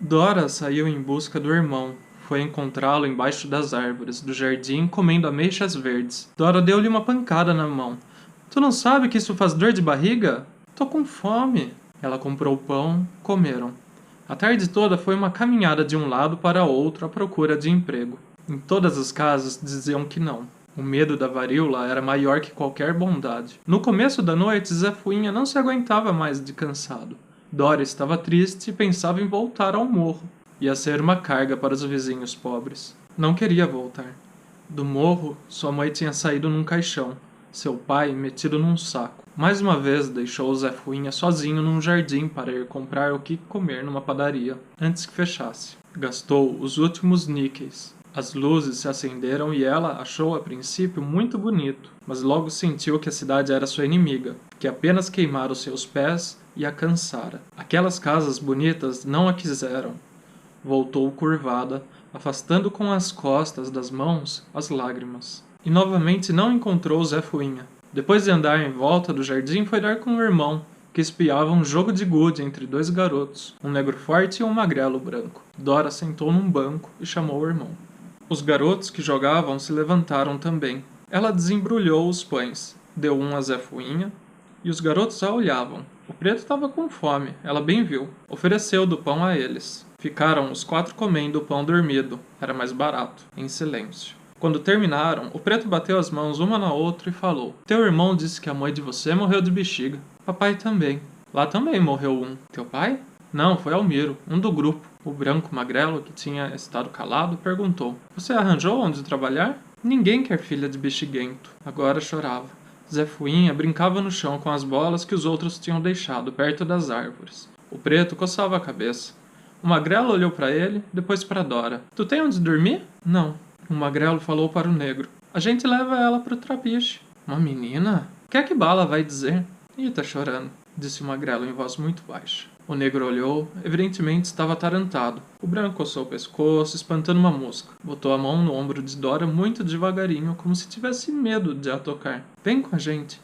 Dora saiu em busca do irmão. Foi encontrá-lo embaixo das árvores do jardim comendo ameixas verdes. Dora deu-lhe uma pancada na mão. Tu não sabe que isso faz dor de barriga? Tô com fome. Ela comprou pão, comeram. A tarde toda foi uma caminhada de um lado para outro à procura de emprego. Em todas as casas diziam que não. O medo da varíola era maior que qualquer bondade. No começo da noite, Zé Fuinha não se aguentava mais de cansado. Dora estava triste e pensava em voltar ao morro. Ia ser uma carga para os vizinhos pobres. Não queria voltar. Do morro, sua mãe tinha saído num caixão, seu pai metido num saco. Mais uma vez deixou o Zé Fuinha sozinho num jardim para ir comprar o que comer numa padaria, antes que fechasse. Gastou os últimos níqueis. As luzes se acenderam e ela achou a princípio muito bonito, mas logo sentiu que a cidade era sua inimiga, que apenas queimara os seus pés e a cansara. Aquelas casas bonitas não a quiseram. Voltou curvada, afastando com as costas das mãos as lágrimas. E novamente não encontrou Zé Fuinha. Depois de andar em volta do jardim, foi dar com o irmão, que espiava um jogo de gude entre dois garotos, um negro forte e um magrelo branco. Dora sentou num banco e chamou o irmão. Os garotos que jogavam se levantaram também. Ela desembrulhou os pães, deu um a Zé Fuinha, e os garotos a olhavam. O preto estava com fome, ela bem viu. Ofereceu do pão a eles. Ficaram os 4 comendo o pão dormido, era mais barato, em silêncio. Quando terminaram, o preto bateu as mãos uma na outra e falou: Teu irmão disse que a mãe de você morreu de bexiga. Papai também. Lá também morreu um. Teu pai? Não, foi Almiro, um do grupo. O branco magrelo, que tinha estado calado, perguntou: Você arranjou onde trabalhar? Ninguém quer filha de bexiguento. Agora chorava. Zé Fuinha brincava no chão com as bolas que os outros tinham deixado perto das árvores. O preto coçava a cabeça. O magrelo olhou para ele, depois para Dora. Tu tem onde dormir? Não. O magrelo falou para o negro. A gente leva ela pro trapiche. Uma menina? O que é que Bala vai dizer? Ih, tá chorando, disse o magrelo em voz muito baixa. O negro olhou, evidentemente estava atarantado. O branco coçou o pescoço, espantando uma mosca. Botou a mão no ombro de Dora muito devagarinho, como se tivesse medo de a tocar. Vem com a gente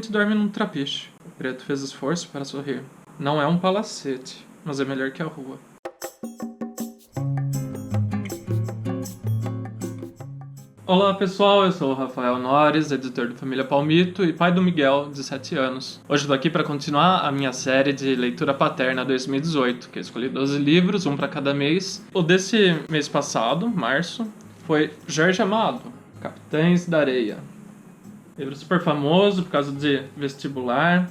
dorme num trapiche. O preto fez esforço para sorrir. Não é um palacete, mas é melhor que a rua. Olá pessoal, eu sou o Rafael Nores, editor do Família Palmito e pai do Miguel, de 7 anos. Hoje estou aqui para continuar a minha série de leitura paterna 2018, que eu escolhi 12 livros, um para cada mês. O desse mês passado, março, foi Jorge Amado, Capitães da Areia. Livro super famoso por causa de vestibular.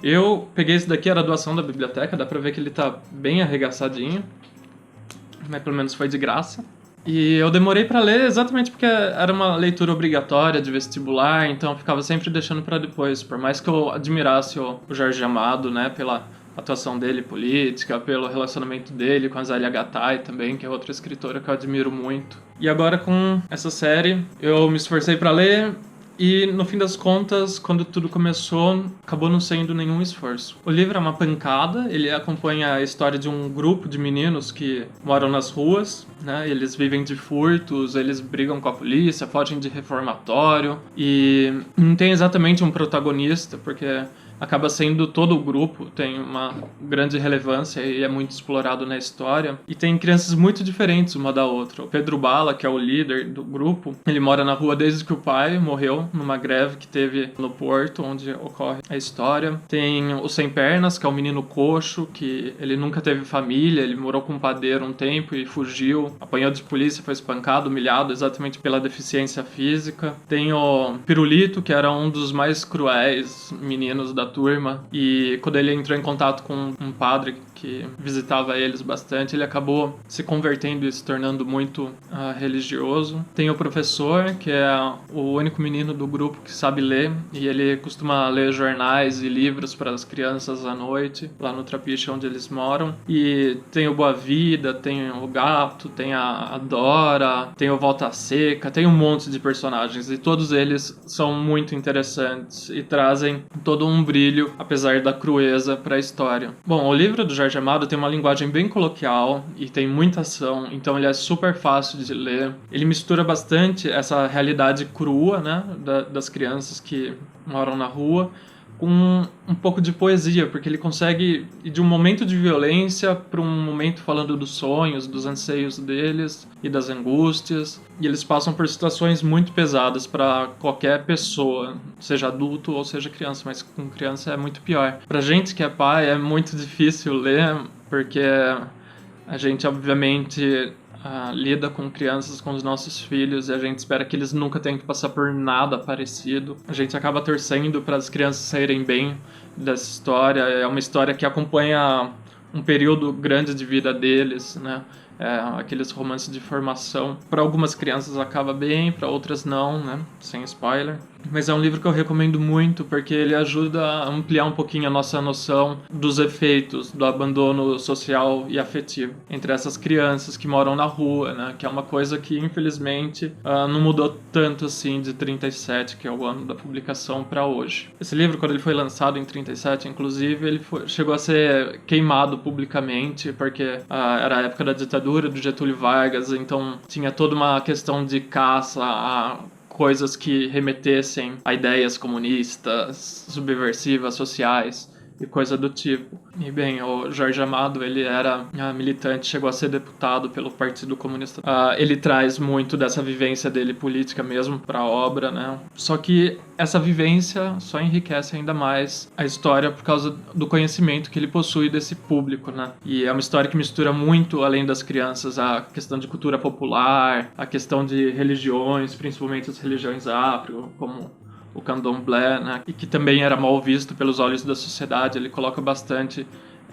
Eu peguei esse daqui, era a doação da biblioteca, dá pra ver que ele tá bem arregaçadinho, mas pelo menos foi de graça. E eu demorei pra ler exatamente porque era uma leitura obrigatória de vestibular, então eu ficava sempre deixando pra depois. Por mais que eu admirasse o Jorge Amado, né, pela atuação dele política, pelo relacionamento dele com a Zélia Gattai também, que é outra escritora que eu admiro muito. E agora com essa série, eu me esforcei pra ler e no fim das contas, quando tudo começou, acabou não sendo nenhum esforço. O livro é uma pancada, ele acompanha a história de um grupo de meninos que moram nas ruas, né? Eles vivem de furtos, eles brigam com a polícia, fogem de reformatório e não tem exatamente um protagonista, porque acaba sendo todo o grupo, tem uma grande relevância e é muito explorado na história. E tem crianças muito diferentes uma da outra. O Pedro Bala, que é o líder do grupo, ele mora na rua desde que o pai morreu numa greve que teve no Porto, onde ocorre a história. Tem o Sem Pernas, que é um menino coxo, que ele nunca teve família, ele morou com um padeiro um tempo e fugiu, apanhou de polícia, foi espancado, humilhado exatamente pela deficiência física. Tem o Pirulito, que era um dos mais cruéis meninos da turma, e quando ele entrou em contato com um padre que visitava eles bastante, ele acabou se convertendo e se tornando muito religioso. Tem o professor, que é o único menino do grupo que sabe ler, e ele costuma ler jornais e livros para as crianças à noite, lá no trapiche onde eles moram. E tem o Boa Vida, tem o Gato, tem a Dora, tem o Volta Seca, tem um monte de personagens, e todos eles são muito interessantes e trazem todo um brilho, apesar da crueza, para a história. Bom, o livro do Jorge Amado tem uma linguagem bem coloquial e tem muita ação, então ele é super fácil de ler. Ele mistura bastante essa realidade crua, né, das crianças que moram na rua, com um pouco de poesia, porque ele consegue ir de um momento de violência para um momento falando dos sonhos, dos anseios deles e das angústias. E eles passam por situações muito pesadas para qualquer pessoa, seja adulto ou seja criança, mas com criança é muito pior. Pra gente que é pai é muito difícil ler, porque a gente obviamente lida com crianças, com os nossos filhos, e a gente espera que eles nunca tenham que passar por nada parecido. A gente acaba torcendo para as crianças saírem bem dessa história. É uma história que acompanha um período grande de vida deles, né? Aqueles romances de formação. Para algumas crianças acaba bem, para outras não, né? Sem spoiler. Mas é um livro que eu recomendo muito porque ele ajuda a ampliar um pouquinho a nossa noção dos efeitos do abandono social e afetivo entre essas crianças que moram na rua, né? Que é uma coisa que infelizmente não mudou tanto assim de 37, que é o ano da publicação, para hoje. Esse livro, quando ele foi lançado em 37, inclusive, ele chegou a ser queimado publicamente porque era a época da ditadura do Getúlio Vargas, então tinha toda uma questão de caça a coisas que remetessem a ideias comunistas, subversivas, sociais e coisa do tipo. E bem, o Jorge Amado, ele era militante, chegou a ser deputado pelo Partido Comunista. Ele traz muito dessa vivência dele política mesmo para a obra, né? Só que essa vivência só enriquece ainda mais a história por causa do conhecimento que ele possui desse público, né? E é uma história que mistura muito, além das crianças, a questão de cultura popular, a questão de religiões, principalmente as religiões afro, como o candomblé, né? E que também era mal visto pelos olhos da sociedade. Ele coloca bastante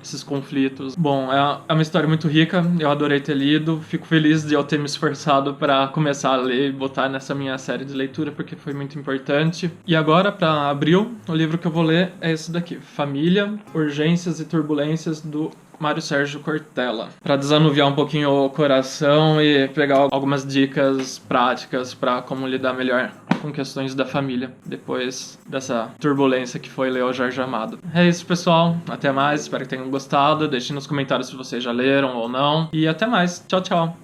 esses conflitos. Bom, é uma história muito rica, eu adorei ter lido, fico feliz de eu ter me esforçado para começar a ler e botar nessa minha série de leitura, porque foi muito importante. E agora, para abril, o livro que eu vou ler é esse daqui, Família, Urgências e Turbulências, do Mário Sérgio Cortella, para desanuviar um pouquinho o coração e pegar algumas dicas práticas para como lidar melhor com questões da família depois dessa turbulência que foi ler o Jorge Amado. É isso, pessoal, até mais, espero que tenham gostado, deixem nos comentários se vocês já leram ou não, e até mais, tchau, tchau!